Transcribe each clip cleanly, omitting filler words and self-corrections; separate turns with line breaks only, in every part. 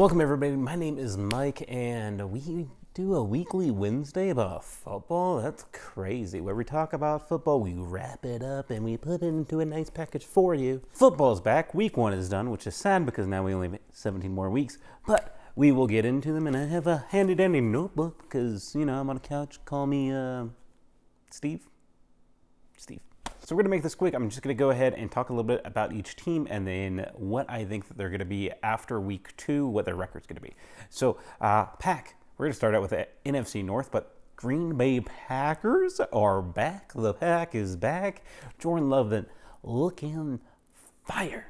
Welcome everybody, my name is Mike and we do a weekly Wednesday about football. That's crazy. Where we talk about football, we wrap it up and we put it into a nice package for you. Football's back, week 1 is done, which is sad because now we only have 17 more weeks, but we will get into them and I have a handy dandy notebook because, I'm on the couch. Call me, Steve. So we're going to make this quick. I'm just going to go ahead and talk a little bit about each team and then what I think that they're going to be after week 2, what their record's going to be. So, Pack. We're going to start out with the NFC North, but Green Bay Packers are back. The Pack is back. Jordan Love looking fire.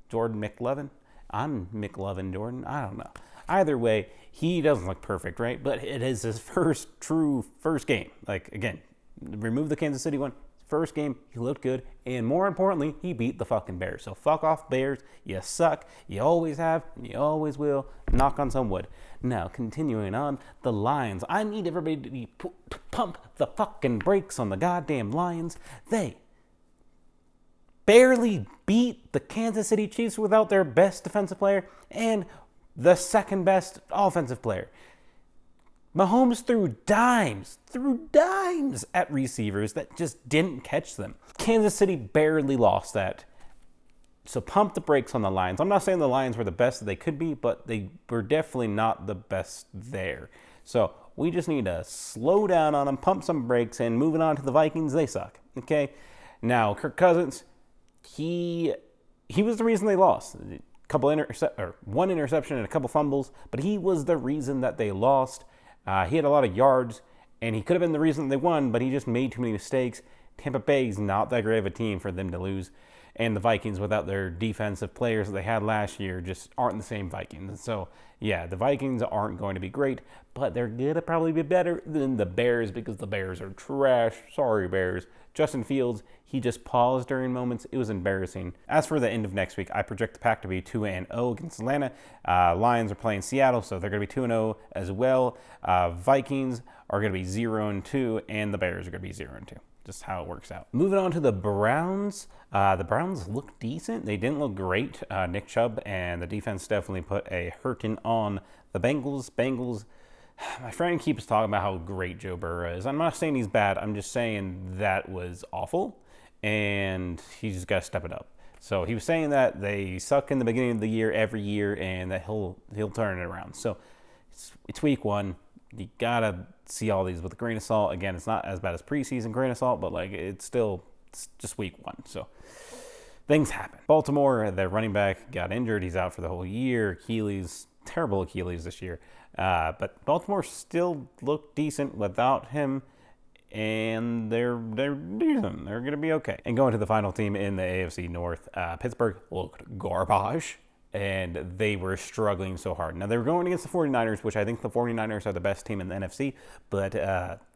Jordan McLovin. I'm McLovin Jordan. I don't know. Either way, he doesn't look perfect, right? But it is his first game. Like, again, remove the Kansas City one. First game, he looked good, and more importantly, he beat the fucking Bears. So fuck off, Bears. You suck. You always have, and you always will. Knock on some wood. Now, continuing on, the Lions. I need everybody to pump the fucking brakes on the goddamn Lions. They barely beat the Kansas City Chiefs without their best defensive player and the second best offensive player. Mahomes threw dimes at receivers that just didn't catch them. Kansas City barely lost that. So pump the brakes on the Lions. I'm not saying the Lions were the best that they could be, but they were definitely not the best there. So we just need to slow down on them, pump some brakes, and moving on to the Vikings, they suck. Okay? Now, Kirk Cousins, he was the reason they lost. One interception and a couple fumbles, but he was the reason that they lost. He had a lot of yards, and he could have been the reason they won, but he just made too many mistakes. Tampa Bay's not that great of a team for them to lose, and the Vikings, without their defensive players that they had last year, just aren't the same Vikings. So, yeah, the Vikings aren't going to be great, but they're going to probably be better than the Bears because the Bears are trash. Sorry, Bears. Justin Fields, he just paused during moments. It was embarrassing. As for the end of next week, I project the Pack to be 2-0 against Atlanta. Lions are playing Seattle, so they're going to be 2-0 as well. Vikings are going to be 0-2, and the Bears are going to be 0-2. Just how it works out. Moving on to the Browns. The Browns look decent. They didn't look great. Nick Chubb and the defense definitely put a hurting on the Bengals. My friend keeps talking about how great Joe Burrow is. I'm not saying he's bad. I'm just saying that was awful, and he's just got to step it up. So he was saying that they suck in the beginning of the year every year, and that he'll turn it around. So it's week 1. You gotta see all these with a grain of salt. Again, it's not as bad as preseason grain of salt, but it's just week 1. So things happen. Baltimore, their running back got injured. He's out for the whole year. Terrible Achilles this year. But Baltimore still looked decent without him, and they're decent. They're going to be okay. And going to the final team in the AFC North, Pittsburgh looked garbage, and they were struggling so hard. Now, they were going against the 49ers, which I think the 49ers are the best team in the NFC, but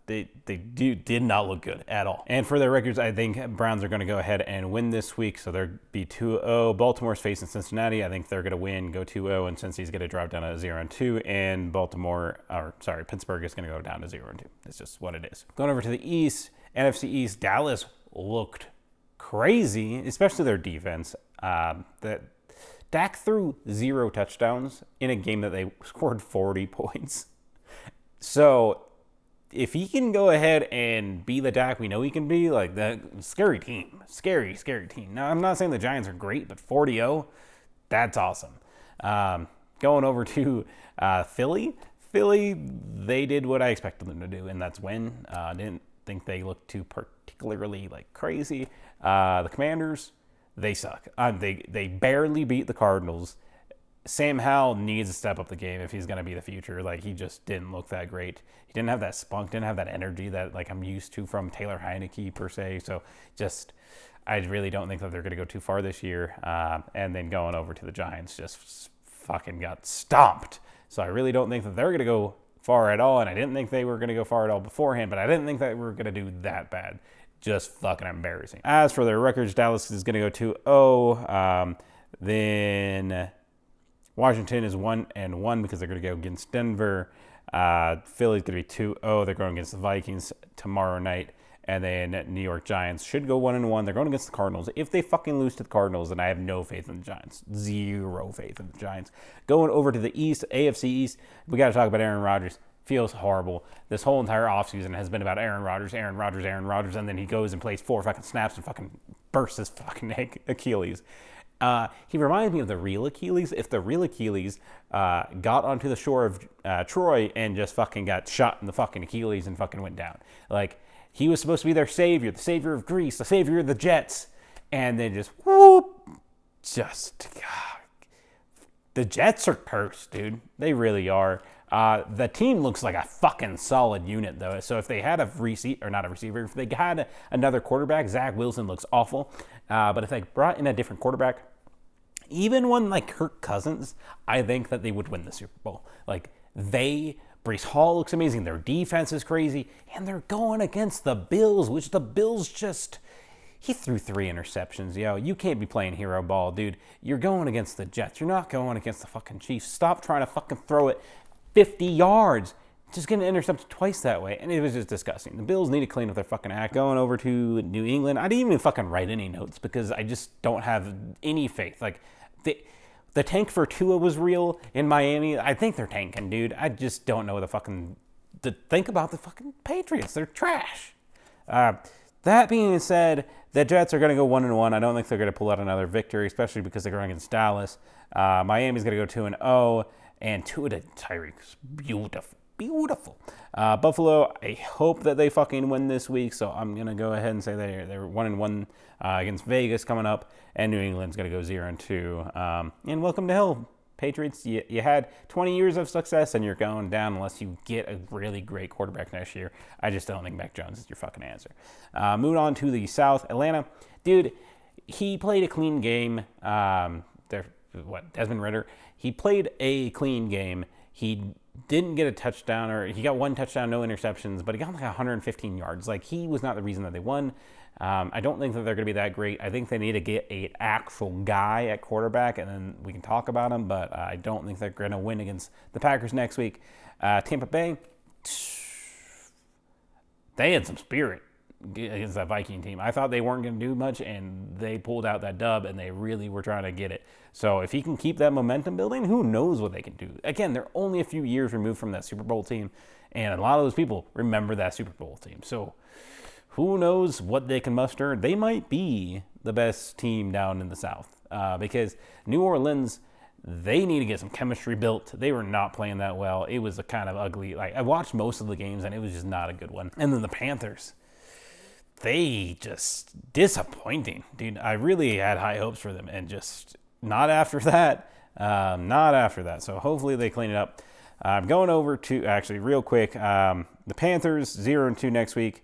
they did not look good at all. And for their records, I think Browns are going to go ahead and win this week, so they'll be 2-0. Baltimore's facing Cincinnati. I think they're going to win, go 2-0, and Cincy's going to drop down to 0-2, and Pittsburgh is going to go down to 0-2. It's just what it is. Going over to the East, NFC East, Dallas looked crazy, especially their defense. Dak threw 0 touchdowns in a game that they scored 40 points. So if he can go ahead and be the Dak we know he can be, that scary team. Scary team. Now, I'm not saying the Giants are great, but 40-0, that's awesome. Going over to Philly. Philly, they did what I expected them to do, and that's win. I didn't think they looked too particularly crazy. The Commanders, they suck. They barely beat the Cardinals. Sam Howell needs to step up the game if he's going to be the future. He just didn't look that great. He didn't have that spunk, didn't have that energy that I'm used to from Taylor Heineke per se. So I really don't think that they're going to go too far this year. And then going over to the Giants, just fucking got stomped. So I really don't think that they're going to go far at all. And I didn't think they were going to go far at all beforehand, but I didn't think that we were going to do that bad. Just fucking embarrassing. As for their records, Dallas is going to go 2-0. Then Washington is 1-1 because they're going to go against Denver. Philly's going to be 2-0. They're going against the Vikings tomorrow night. And then New York Giants should go 1-1. They're going against the Cardinals. If they fucking lose to the Cardinals, then I have no faith in the Giants. Zero faith in the Giants. Going over to the East, AFC East, we got to talk about Aaron Rodgers. Feels horrible. This whole entire offseason has been about Aaron Rodgers, and then he goes and plays 4 fucking snaps and fucking bursts his fucking Achilles. He reminds me of the real Achilles. If the real Achilles got onto the shore of Troy and just fucking got shot in the fucking Achilles and fucking went down. Like, he was supposed to be their savior, the savior of Greece, the savior of the Jets. And then just, whoop, God. The Jets are cursed, dude. They really are. The team looks like a fucking solid unit, though. So if they had if they had another quarterback, Zach Wilson looks awful. But if they brought in a different quarterback, even one like Kirk Cousins, I think that they would win the Super Bowl. Breece Hall looks amazing. Their defense is crazy. And they're going against the Bills, which the Bills he threw 3 interceptions. Yo, you can't be playing hero ball, dude. You're going against the Jets. You're not going against the fucking Chiefs. Stop trying to fucking throw it 50 yards. Just getting intercepted twice that way. And it was just disgusting. The Bills need to clean up their fucking act. Going over to New England, I didn't even fucking write any notes because I just don't have any faith. Like, the tank for Tua was real in Miami. I think they're tanking, dude. I just don't know to think about the fucking Patriots. They're trash. That being said, the Jets are going to go 1-1. I don't think they're going to pull out another victory, especially because they're going against Dallas. Miami's going to go 2-0, and Tua to Tyreek's beautiful. Buffalo, I hope that they fucking win this week, so I'm going to go ahead and say they're 1-1 against Vegas coming up, and New England's going to go 0-2. And welcome to hell, Patriots. You had 20 years of success, and you're going down unless you get a really great quarterback next year. I just don't think Mac Jones is your fucking answer. Moving on to the South, Atlanta. Dude, he played a clean game. Desmond Ridder? He played a clean game. He didn't get a touchdown, or he got 1 touchdown, no interceptions, but he got like 115 yards. Like, he was not the reason that they won. I don't think that they're going to be that great. I think they need to get an actual guy at quarterback, and then we can talk about him, but I don't think they're going to win against the Packers next week. Tampa Bay, they had some spirit against that Viking team. I thought they weren't going to do much, and they pulled out that dub, and they really were trying to get it. So if he can keep that momentum building, who knows what they can do. Again, they're only a few years removed from that Super Bowl team, and a lot of those people remember that Super Bowl team. So who knows what they can muster. They might be the best team down in the South because New Orleans, they need to get some chemistry built. They were not playing that well. It was a kind of ugly. Like, I watched most of the games, and it was just not a good one. And then the Panthers, they just disappointing, dude. I really had high hopes for them, and just not after that. Not after that. So hopefully they clean it up. Going over to, actually, real quick, the Panthers, 0-2 next week.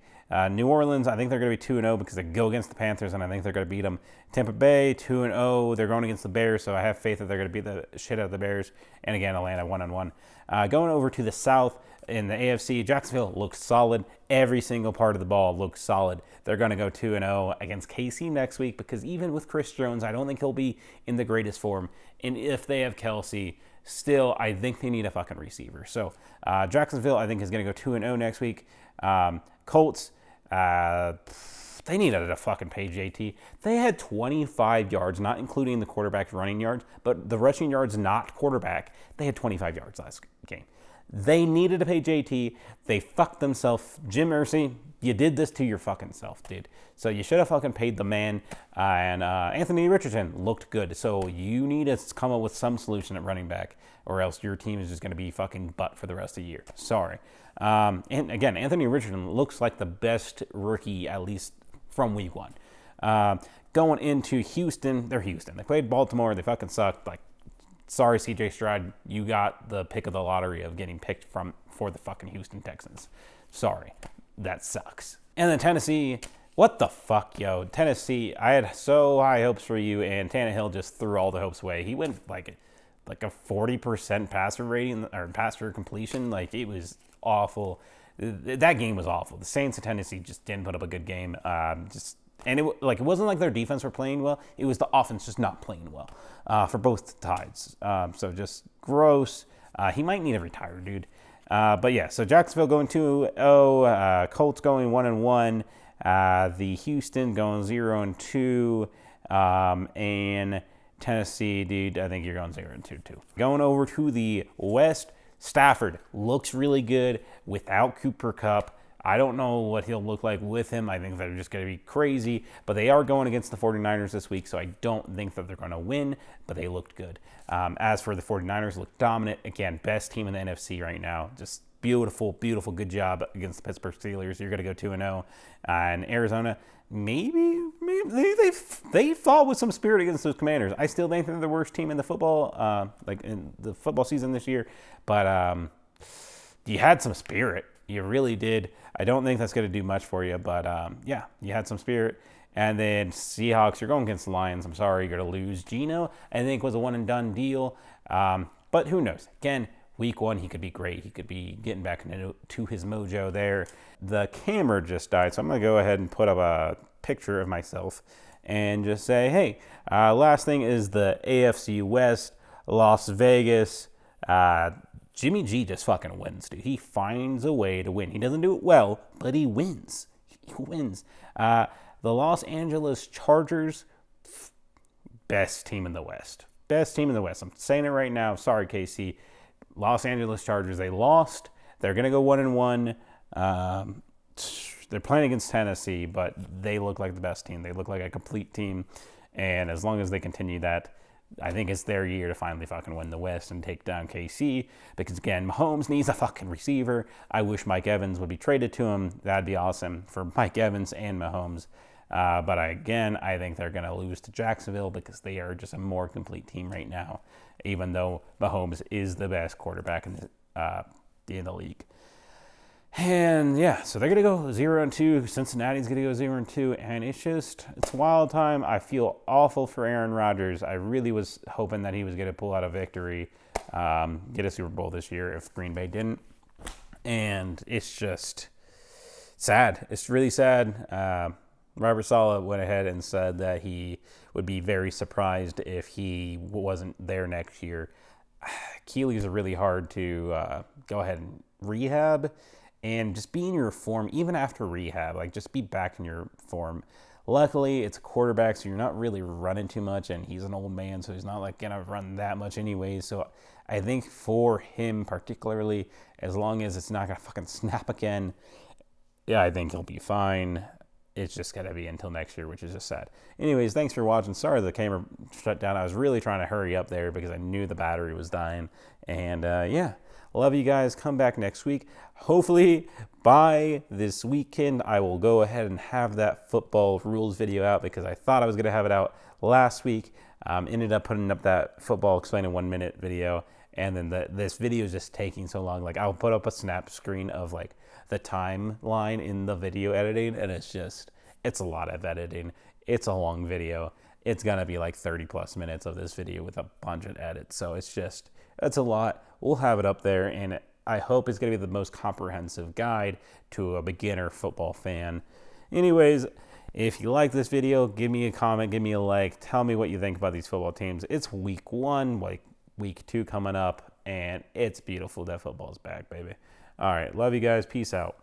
New Orleans, I think they're going to be 2-0 because they go against the Panthers, and I think they're going to beat them. Tampa Bay, 2-0. They're going against the Bears, so I have faith that they're going to beat the shit out of the Bears. And again, Atlanta, 1-1. Going over to the South in the AFC, Jacksonville looks solid. Every single part of the ball looks solid. They're going to go 2-0 against KC next week because even with Chris Jones, I don't think he'll be in the greatest form. And if they have Kelsey, still, I think they need a fucking receiver. So Jacksonville, I think, is going to go 2-0 next week. Colts, they needed to fucking pay JT. They had 25 yards, not including the quarterback's running yards, but the rushing yards, not quarterback. They had 25 yards last game. They needed to pay JT. They fucked themselves. Jim Irsay, you did this to your fucking self, dude. So you should have fucking paid the man. And Anthony Richardson looked good. So you need to come up with some solution at running back, or else your team is just going to be fucking butt for the rest of the year. Sorry. And again, Anthony Richardson looks like the best rookie, at least from week 1. Going into Houston, they're Houston. They played Baltimore. They fucking sucked. Like, sorry, CJ Stroud, you got the pick of the lottery of getting picked for the fucking Houston Texans. Sorry, that sucks. And then Tennessee, what the fuck, yo? Tennessee, I had so high hopes for you, and Tannehill just threw all the hopes away. He went like a 40% passer rating or passer completion. Like, it was awful. That game was awful. The Saints of Tennessee just didn't put up a good game. And it wasn't like their defense were playing well. It was the offense just not playing well for both sides. So just gross. He might need to retire, dude. But yeah, so Jacksonville going 2-0, Colts going 1-1. The Houston going 0-2, and Tennessee, dude, I think you're going 0-2 too. Going over to the West, Stafford looks really good without Cooper Kupp. I don't know what he'll look like with him. I think they're just going to be crazy. But they are going against the 49ers this week, so I don't think that they're going to win, but they looked good. As for the 49ers, look dominant. Again, best team in the NFC right now. Just beautiful, beautiful, good job against the Pittsburgh Steelers. You're going to go 2-0. And Arizona, maybe they fought with some spirit against those Commanders. I still think they're the worst team in the football, like in the football season this year. But you had some spirit. You really did. I don't think that's going to do much for you, but yeah, you had some spirit. And then Seahawks, you're going against the Lions. I'm sorry, you're going to lose. Geno, I think, was a one-and-done deal. But who knows? Again, week one, he could be great. He could be getting back into his mojo there. The camera just died, so I'm going to go ahead and put up a picture of myself and just say, hey, last thing is the AFC West, Las Vegas. Jimmy G just fucking wins, dude. He finds a way to win. He doesn't do it well, but he wins. He wins. The Los Angeles Chargers, best team in the West. Best team in the West. I'm saying it right now. Sorry, KC. Los Angeles Chargers, they lost. They're going to go 1-1. They're playing against Tennessee, but they look like the best team. They look like a complete team. And as long as they continue that, I think it's their year to finally fucking win the West and take down KC. Because, again, Mahomes needs a fucking receiver. I wish Mike Evans would be traded to him. That'd be awesome for Mike Evans and Mahomes. But I think they're going to lose to Jacksonville because they are just a more complete team right now, even though Mahomes is the best quarterback in the league. And yeah, so they're going to go 0-2. Cincinnati's going to go 0-2. And it's wild time. I feel awful for Aaron Rodgers. I really was hoping that he was going to pull out a victory, get a Super Bowl this year if Green Bay didn't. And it's just sad. It's really sad. Robert Saleh went ahead and said that he would be very surprised if he wasn't there next year. Achilles are really hard to go ahead and rehab and just be in your form, even after rehab, like just be back in your form. Luckily, it's a quarterback, so you're not really running too much, and he's an old man, so he's not like gonna run that much anyways. So I think for him particularly, as long as it's not gonna fucking snap again, yeah, I think he'll be fine. It's just going to be until next year, which is just sad. Anyways, thanks for watching. Sorry the camera shut down. I was really trying to hurry up there because I knew the battery was dying. And yeah, love you guys. Come back next week. Hopefully by this weekend, I will go ahead and have that football rules video out because I thought I was going to have it out last week. Ended up putting up that football explain in 1 minute video. And then this video is just taking so long. Like I'll put up a snap screen of like the timeline in the video editing, and it's a lot of editing. It's a long video. It's gonna be like 30 plus minutes of this video with a bunch of edits. So it's a lot. We'll have it up there, and I hope it's gonna be the most comprehensive guide to a beginner football fan. Anyways, if you like this video, give me a comment, give me a like, tell me what you think about these football teams. It's week 1, like week 2 coming up, and it's beautiful that football's back, baby. All right, love you guys. Peace out.